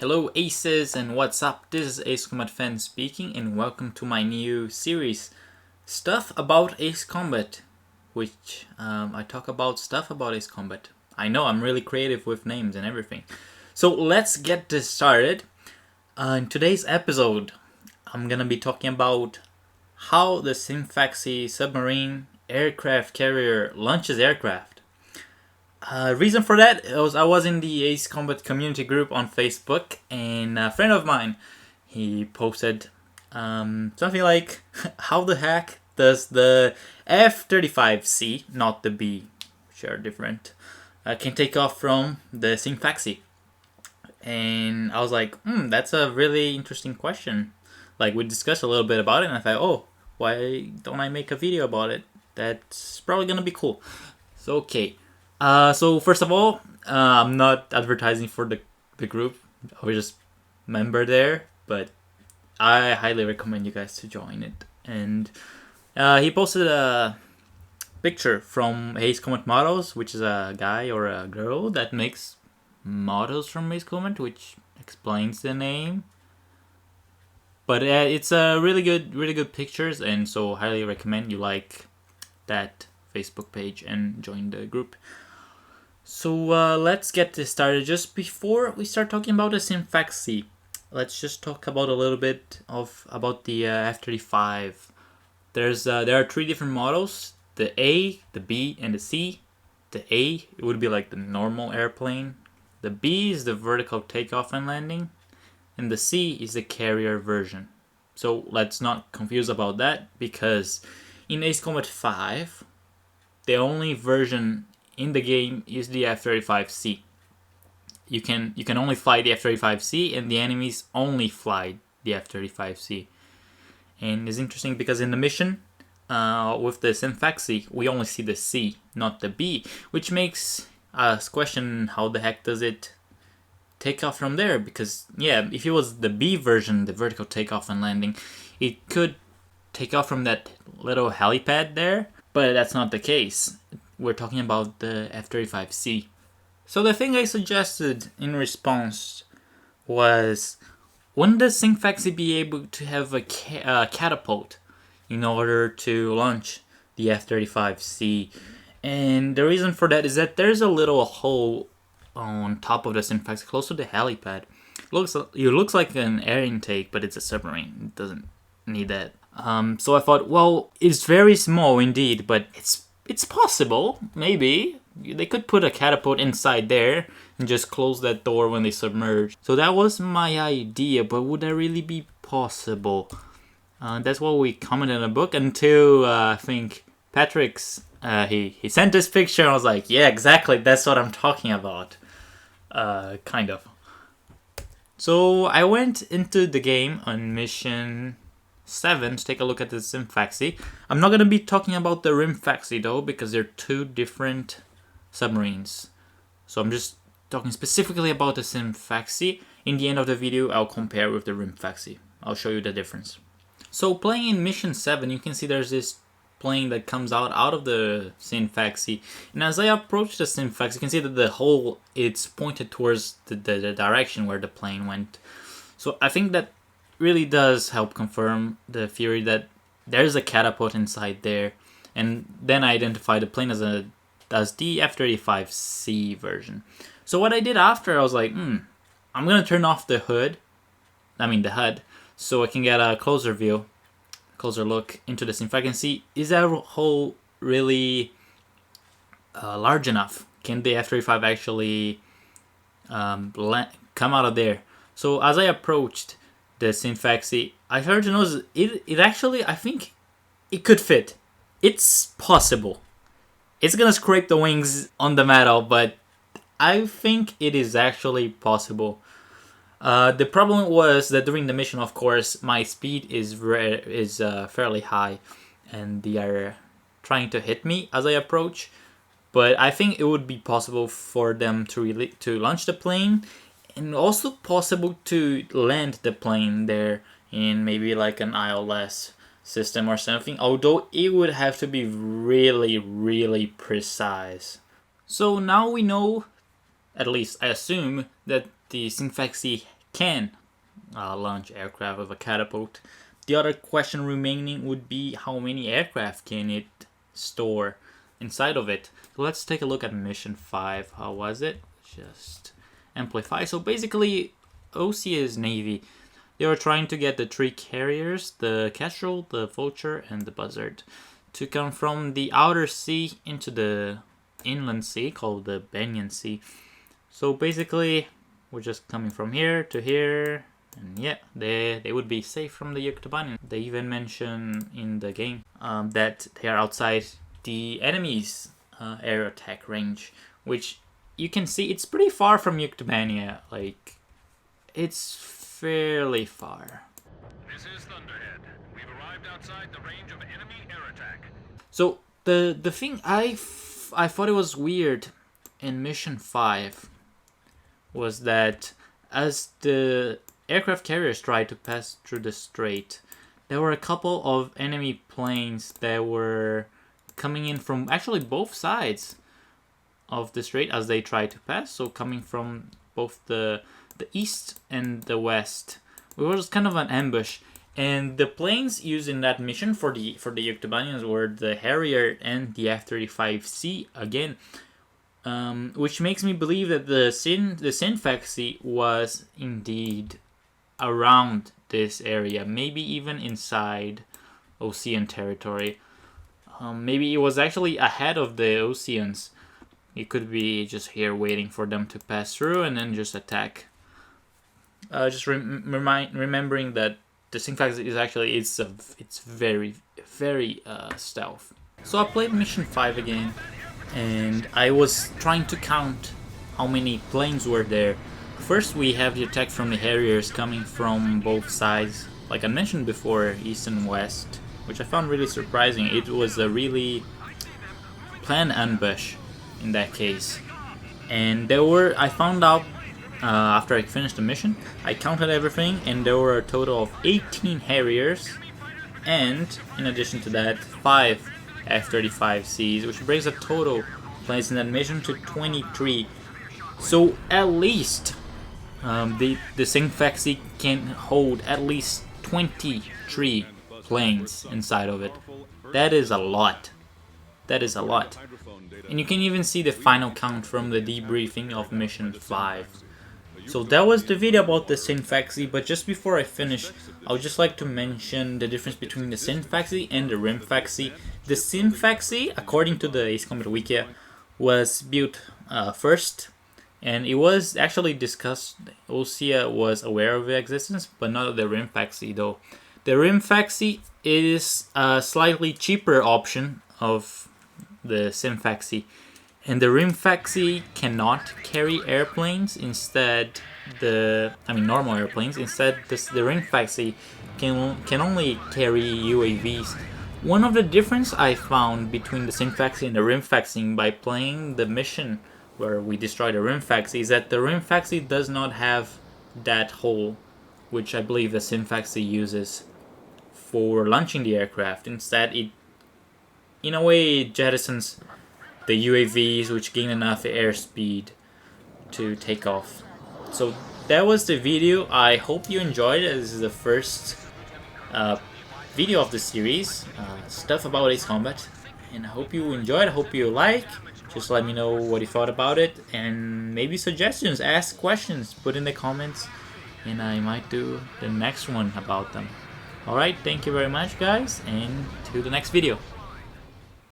Hello Aces and what's up? This is Ace Combat fan speaking and welcome to my new series, Stuff About Ace Combat, which I talk about stuff about Ace Combat. I know I'm really creative with names and everything. So let's get this started. In today's episode, I'm gonna be talking about how the Scinfaxi submarine aircraft carrier launches aircraft. Reason for that was I was in the Ace Combat community group on Facebook, and a friend of mine, he posted something like, "How the heck does the F-35C, not the B, which are different, can take off from the Scinfaxi?" And I was like, that's a really interesting question. Like, we discussed a little bit about it, and I thought, oh, why don't I make a video about it? That's probably gonna be cool. So, okay. So first of all, I'm not advertising for the group. I was just member there, but I highly recommend you guys to join it. And he posted a picture from Ace Combat Models, which is a guy or a girl that makes models from Ace Combat, which explains the name. But it's really good pictures, and so highly recommend you like that Facebook page and join the group. So let's get this started. Just before we start talking about the Scinfaxi, let's just talk about a little bit about the F-35. There are three different models: the A, the B, and the C. The A, it would be like the normal airplane. The B is the vertical takeoff and landing, and the C is the carrier version. So let's not confuse about that, because in Ace Combat 5, the only version in the game is the F-35C. You can only fly the F-35C, and the enemies only fly the F-35C. And it's interesting because in the mission with the Scinfaxi, we only see the C, not the B, which makes us question how the heck does it take off from there. Because yeah, if it was the B version, the vertical takeoff and landing, it could take off from that little helipad there, but that's not the case. We're talking about the F-35C. So the thing I suggested in response was, wouldn't the Scinfaxi be able to have a catapult in order to launch the F-35C? And the reason for that is that there's a little hole on top of the Scinfaxi close to the helipad. It looks like an air intake, but it's a submarine. It doesn't need that. So I thought, well, it's very small indeed, but it's possible, maybe. They could put a catapult inside there and just close that door when they submerge. So that was my idea, but would that really be possible? That's what we commented in the book until I think Patrick's, he sent this picture and I was like, yeah, exactly, that's what I'm talking about. Kind of. So I went into the game on mission 7 to take a look at the Scinfaxi. I'm not going to be talking about the Rimfaxi though, because they're two different submarines. So I'm just talking specifically about the Scinfaxi. In the end of the video, I'll compare with the Rimfaxi. I'll show you the difference. So playing in mission 7, you can see there's this plane that comes out of the Scinfaxi. And as I approach the Scinfaxi, you can see that the hole, it's pointed towards the direction where the plane went. So I think that really does help confirm the theory that there's a catapult inside there. And then I identified the plane as the F-35C version. So what I did after, I was like, I'm gonna turn off the HUD, so I can get a closer look into the Scinfaxi and see, is that hole really large enough? Can the F-35 actually come out of there? So as I approached the Scinfaxi, I started to notice it actually, I think it could fit. It's possible. It's gonna scrape the wings on the metal, but I think it is actually possible. The problem was that during the mission, of course, my speed is fairly high, and they are trying to hit me as I approach. But I think it would be possible for them to launch the plane, and also possible to land the plane there in maybe like an ILS system or something, although it would have to be really precise. So now we know, at least I assume, that the Scinfaxi can launch aircraft with a catapult. The other question remaining would be how many aircraft can it store inside of it. So let's take a look at mission 5. How was it? Just amplify. So basically, Osea's navy, they were trying to get the 3 carriers, the Kestrel, the Vulture, and the Buzzard, to come from the outer sea into the inland sea called the Banyan Sea. So basically, we're just coming from here to here, and yeah, they would be safe from the Yuktobanians. They even mention in the game that they are outside the enemy's air attack range, which you can see it's pretty far from Yuktobania. Like, it's fairly far. This is Thunderhead. We've arrived outside the range of enemy air attack. So the thing I thought it was weird in mission 5 was that as the aircraft carriers tried to pass through the strait, there were a couple of enemy planes that were coming in from actually both sides of the strait as they tried to pass. So coming from both the east and the west. It was kind of an ambush. And the planes used in that mission for the Yuktobanians were the Harrier and the F-35C again. Which makes me believe that the Scinfaxi was indeed around this area, maybe even inside Osean territory. Maybe it was actually ahead of the Oseans. It could be just here waiting for them to pass through and then just attack. Just remembering that the Scinfaxi is actually it's very stealth. So I played mission 5 again, and I was trying to count how many planes were there. First, we have the attack from the Harriers coming from both sides, like I mentioned before, east and west, which I found really surprising. It was a really planned ambush in that case. And there were, I found out after I finished the mission, I counted everything, and there were a total of 18 Harriers, and in addition to that, 5 F-35Cs, which brings the total planes in that mission to 23. So at least the Scinfaxi can hold at least 23 planes inside of it. That is a lot. That is a lot. And you can even see the final count from the debriefing of mission 5. So that was the video about the Scinfaxi, but just before I finish, I would just like to mention the difference between the Scinfaxi and the Rimfaxi. The Scinfaxi, according to the Ace Combat Wiki, was built first, and it was actually discussed. Osea was aware of the existence, but not of the Rimfaxi though. The Rimfaxi is a slightly cheaper option of the Scinfaxi. And the Rimfaxi cannot carry airplanes. Instead, normal airplanes. Instead, the Rimfaxi can only carry UAVs. One of the difference I found between the Scinfaxi and the Rimfaxi by playing the mission where we destroy the Rimfaxi is that the Rimfaxi does not have that hole, which I believe the Scinfaxi uses for launching the aircraft. Instead, it, in a way, jettisons the UAVs, which gain enough airspeed to take off. So that was the video. I hope you enjoyed it. This is the first video of the series, stuff about Ace Combat, and I hope you enjoyed. I hope you like. Just let me know what you thought about it, and maybe suggestions, ask questions, put in the comments, and I might do the next one about them. Alright, thank you very much guys, and to the next video.